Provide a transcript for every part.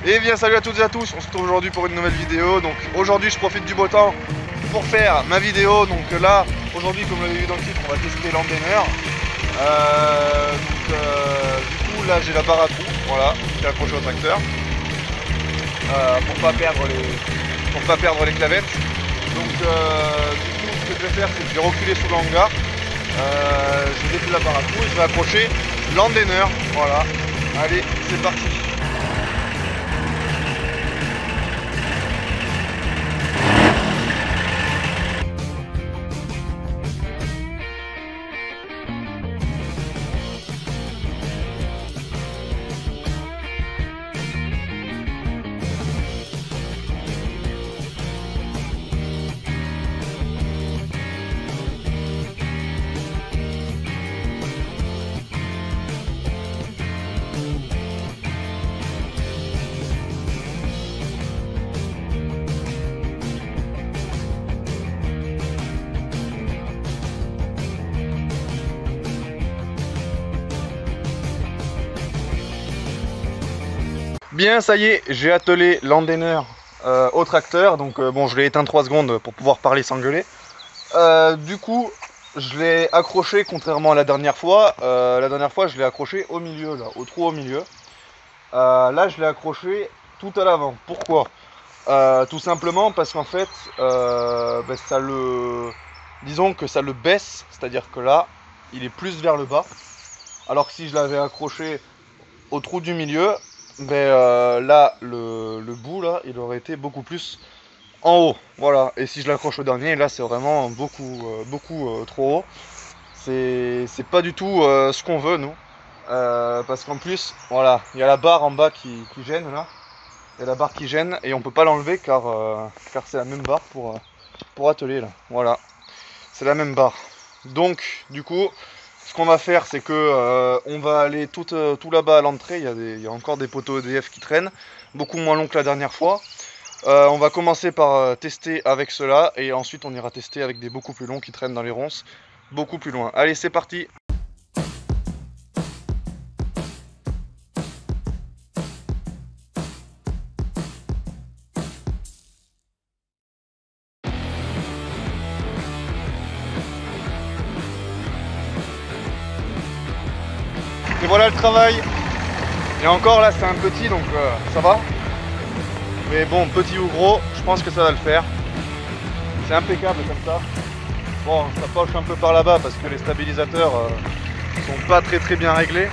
Et bien salut à toutes et à tous, on se retrouve aujourd'hui pour une nouvelle vidéo. Donc aujourd'hui je profite du beau temps pour faire ma vidéo. Donc là, aujourd'hui comme vous l'avez vu dans le titre, on va tester l'Andener. Du coup là j'ai la barre à trous, voilà, qui est accrochée au tracteur. Pour pas perdre les clavettes. Donc du coup ce que je vais faire c'est que je vais reculer sous le hangar. Je vais déplier la barre à trous et je vais accrocher l'Andener. Voilà, allez c'est parti. Bien, ça y est, j'ai attelé l'Andener au tracteur. Donc bon, je l'ai éteint 3 secondes pour pouvoir parler sans gueuler. Du coup, je l'ai accroché contrairement à la dernière fois. La dernière fois, je l'ai accroché au milieu, là, au trou au milieu. Là, je l'ai accroché tout à l'avant. Pourquoi? Tout simplement parce qu'en fait, disons que ça le baisse, c'est-à-dire que là, il est plus vers le bas. Alors que si je l'avais accroché au trou du milieu, là le bout là il aurait été beaucoup plus en haut, voilà. Et si je l'accroche au dernier, là c'est vraiment beaucoup trop haut. C'est pas du tout ce qu'on veut nous, parce qu'en plus voilà, il y a la barre en bas qui gêne là. Il y a la barre qui gêne et on peut pas l'enlever car c'est la même barre pour atteler là, voilà, c'est la même barre. Donc du coup ce qu'on va faire, c'est que on va aller tout là-bas à l'entrée. Il y a encore des poteaux EDF qui traînent, beaucoup moins longs que la dernière fois. On va commencer par tester avec ceux-là et ensuite on ira tester avec des beaucoup plus longs qui traînent dans les ronces, beaucoup plus loin. Allez, c'est parti! Et voilà le travail. Et encore là c'est un petit, donc ça va. Mais bon, petit ou gros, je pense que ça va le faire. C'est impeccable comme ça. Bon, ça poche un peu par là-bas parce que les stabilisateurs sont pas très bien réglés.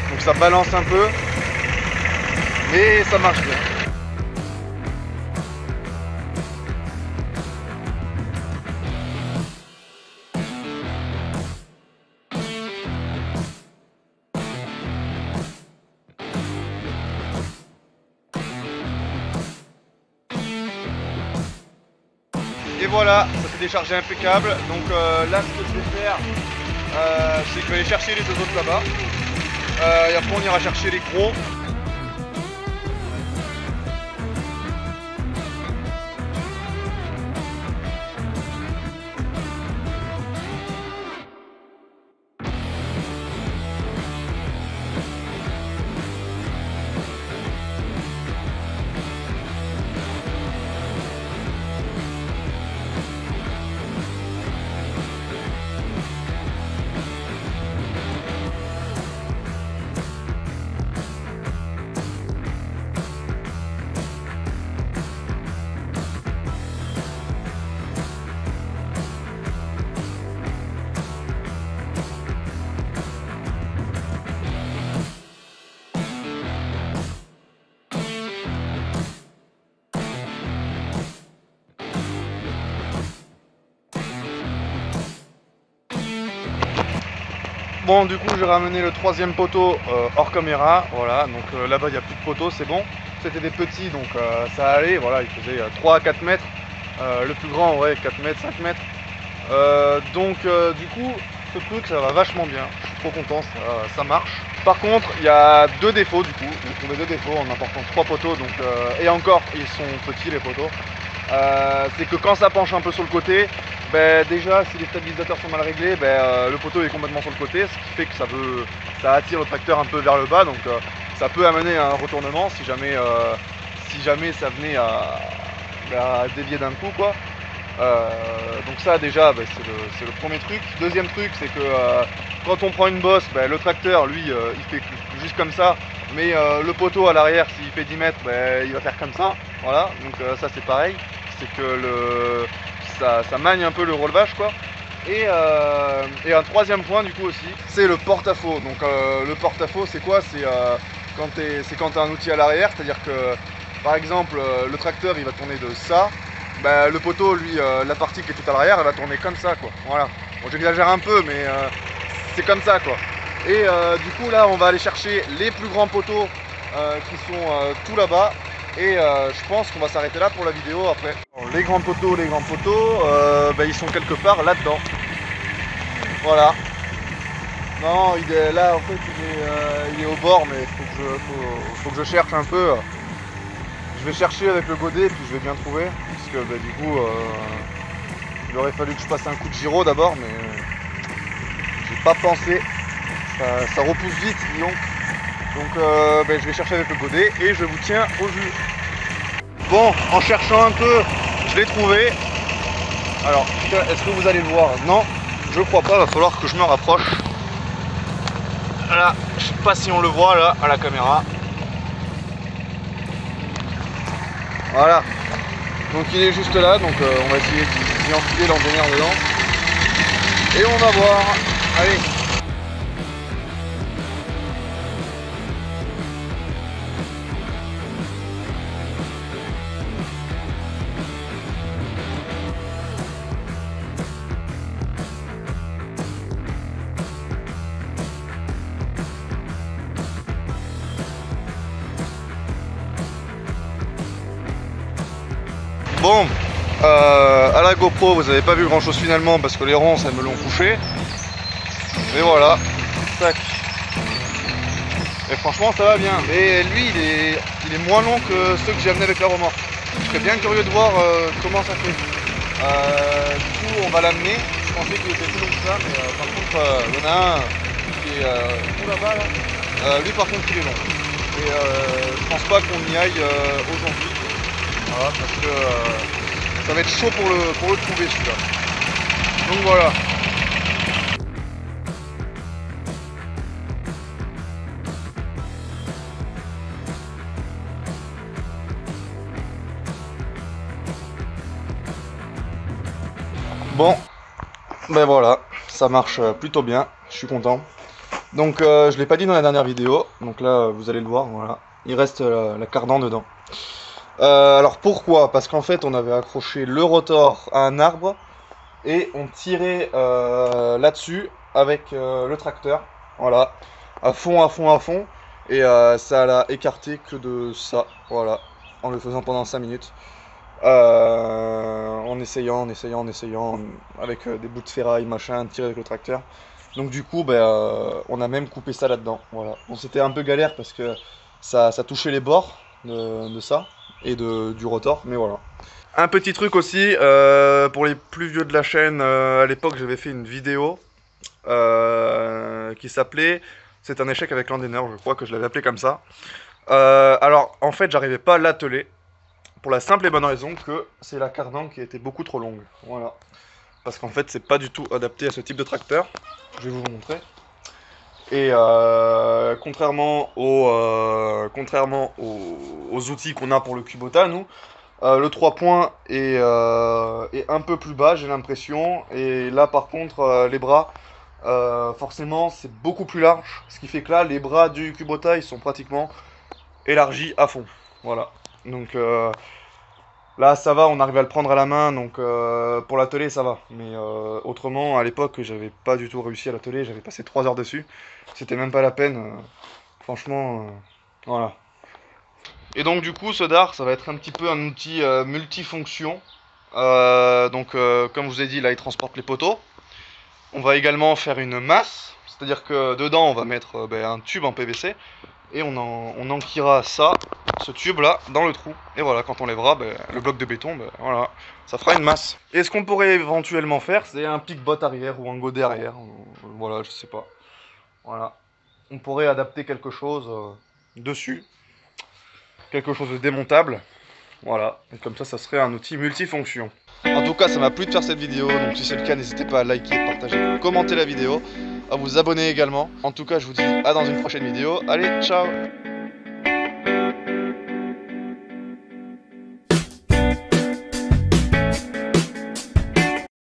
Donc ça balance un peu. Mais ça marche bien. Et voilà, ça s'est déchargé impeccable. Donc là ce que je vais faire, c'est que je vais aller chercher les deux autres là-bas. Et après on ira chercher les gros. Bon, du coup j'ai ramené le troisième poteau hors caméra, voilà. Donc là-bas il n'y a plus de poteaux, c'est bon. C'était des petits, donc ça allait, voilà, il faisait 3 à 4 mètres. Le plus grand, ouais, 4 mètres, 5 mètres. Du coup ce truc ça va vachement bien, je suis trop content, ça marche. Par contre il y a deux défauts, du coup j'ai trouvé deux défauts en apportant 3 poteaux, donc, et encore ils sont petits les poteaux. C'est que quand ça penche un peu sur le côté, déjà si les stabilisateurs sont mal réglés, le poteau est complètement sur le côté, ce qui fait que ça attire le tracteur un peu vers le bas, donc ça peut amener à un retournement si jamais ça venait à dévier d'un coup, quoi. Donc ça déjà, c'est le premier truc. Deuxième truc, c'est que quand on prend une bosse, le tracteur lui il fait juste comme ça, mais le poteau à l'arrière, s'il fait 10 mètres, il va faire comme ça. Voilà, donc ça c'est pareil, c'est que ça magne un peu le relevage, quoi. Et un troisième point du coup aussi, c'est le porte-à-faux. Donc le porte-à-faux, c'est quoi? C'est quand tu as un outil à l'arrière, c'est-à-dire que par exemple le tracteur il va tourner de ça, le poteau lui, la partie qui est tout à l'arrière, elle va tourner comme ça, quoi. Voilà. Bon, j'exagère un peu, mais c'est comme ça, quoi. Et du coup là on va aller chercher les plus grands poteaux qui sont tout là-bas. Et je pense qu'on va s'arrêter là pour la vidéo après. Bon, les grands poteaux, ils sont quelque part là-dedans. Voilà. Non, là en fait il est au bord, mais faut que je cherche un peu. Je vais chercher avec le godet, puis je vais bien trouver. Parce que du coup, il aurait fallu que je passe un coup de gyro d'abord, mais j'ai pas pensé. Ça repousse vite, disons. Donc je vais chercher avec le godet et je vous tiens au jus. Bon, en cherchant un peu, je l'ai trouvé. Alors, est-ce que vous allez le voir? Non, je crois pas, va falloir que je me rapproche. Là, je sais pas si on le voit là, à la caméra. Voilà. Donc il est juste là, donc on va essayer d'y enfiler l'entonnoir dedans. Et on va voir. Allez. Bon, à la GoPro vous avez pas vu grand chose finalement parce que les ronces elles me l'ont couché. Mais voilà, tac. Et franchement ça va bien. Mais lui il est moins long que ceux que j'ai amenés avec la remorque. Je serais bien curieux de voir comment ça fait. Du coup on va l'amener. Je pensais qu'il était plus long que ça, mais par contre il y en a un qui est tout là-bas là. Lui par contre il est long. Et je pense pas qu'on y aille aujourd'hui. Voilà, parce que ça va être chaud pour le trouver celui-là. Donc voilà. Bon, voilà, ça marche plutôt bien, je suis content. Donc je l'ai pas dit dans la dernière vidéo, donc là vous allez le voir, voilà. Il reste la cardan dedans. Alors pourquoi? Parce qu'en fait on avait accroché le rotor à un arbre et on tirait là-dessus avec le tracteur, voilà, à fond, et ça l'a écarté que de ça, voilà, en le faisant pendant 5 minutes. En essayant, avec des bouts de ferraille, machin, tirer avec le tracteur. Donc du coup, on a même coupé ça là-dedans, voilà. Bon, c'était un peu galère parce que ça touchait les bords de ça et du rotor, mais voilà. Un petit truc aussi, pour les plus vieux de la chaîne, à l'époque j'avais fait une vidéo qui s'appelait C'est un échec avec l'endainer, je crois que je l'avais appelé comme ça. Alors en fait j'arrivais pas à l'atteler, pour la simple et bonne raison que c'est la cardan qui était beaucoup trop longue, voilà. Parce qu'en fait c'est pas du tout adapté à ce type de tracteur, je vais vous montrer. Et contrairement aux outils qu'on a pour le Kubota, nous, le 3 points est un peu plus bas, j'ai l'impression. Et là, par contre, les bras, forcément, c'est beaucoup plus large. Ce qui fait que là, les bras du Kubota, ils sont pratiquement élargis à fond. Voilà. Donc là, ça va, on arrive à le prendre à la main. Donc pour l'atteler, ça va. Mais autrement, à l'époque, j'avais pas du tout réussi à l'atteler. J'avais passé 3 heures dessus. C'était même pas la peine. Franchement, voilà. Et donc du coup ce dard ça va être un petit peu un outil multifonction. Comme je vous ai dit là il transporte les poteaux. On va également faire une masse, c'est-à-dire que dedans on va mettre un tube en PVC et on enquillera ce tube là dans le trou. Et voilà, quand on lèvera le bloc de béton, voilà, ça fera une masse. Et ce qu'on pourrait éventuellement faire c'est un pic-bot arrière ou un godet arrière, voilà, je sais pas. Voilà, on pourrait adapter quelque chose. dessus. Quelque chose de démontable. Voilà, et comme ça serait un outil multifonction. En tout cas, ça m'a plu de faire cette vidéo, donc si c'est le cas, n'hésitez pas à liker, partager, commenter la vidéo, à vous abonner également. En tout cas, je vous dis à dans une prochaine vidéo. Allez, ciao!